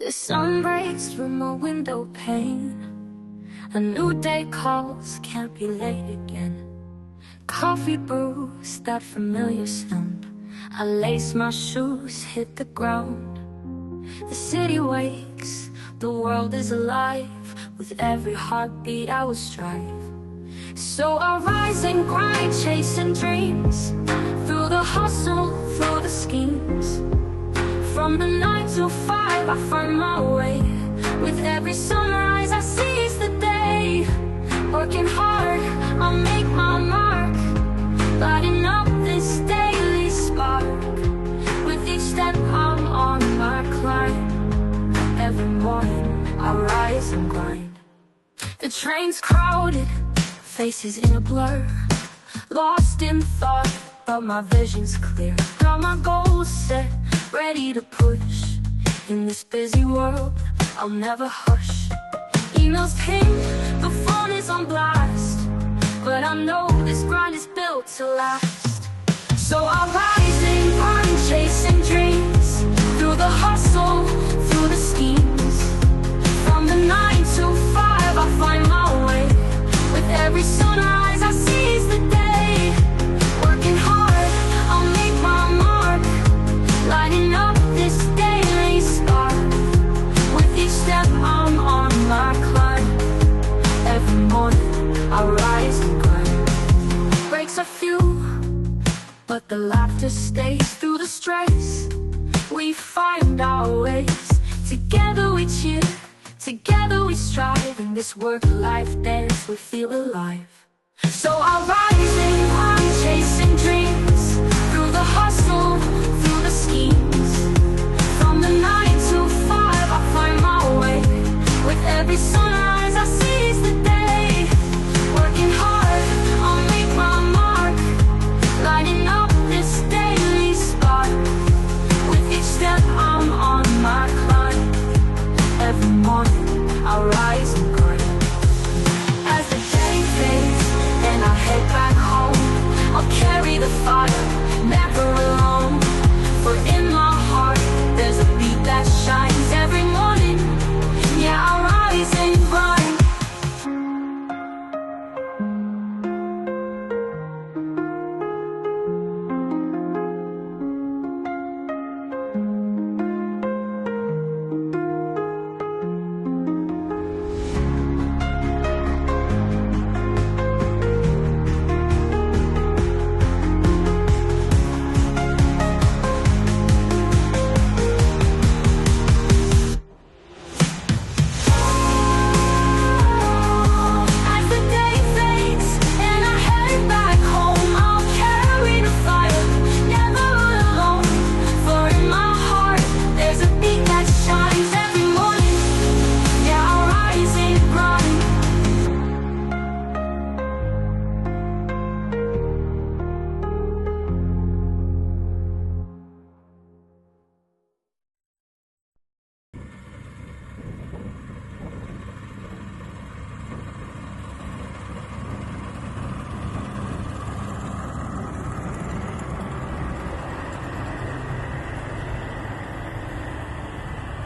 The sun breaks through my window pane. A new day calls, can't be late again. Coffee brews that familiar sound. I lace my shoes, hit the ground. The city wakes, the world is alive. With every heartbeat I will strive. So I rise and grind, chasing dreams. Through the hustle, through the schemes. From the 9 to 5 I find my way. With every sunrise I seize the day. Working hard, I'll make my mark. Lighting up this daily spark. With each step I'm on my climb. Every morning I rise and grind. The train's crowded, faces in a blur. Lost in thought, but my vision's clear. Got my goals set, ready to push. In this busy world, I'll never hush. Emails ping, the phone is on blast. But I know this grind is built to last. So I'll rise and grind, chasing dreams. Through the hustle, through the schemes. From the 9 to 5 I find my way. With every sunrise I seize the day. Working hard, I'll make my mark. Lighting up this daily spark. With each step I'm on my climb. Every morning I rise and grind. Breaks are few, but the laughter stays. Through the stress we find our ways. Together we cheer, together we strive. In this work-life dance we feel alive. So I'll rise and grind, chasing dreams. Through the hustle, through the schemes.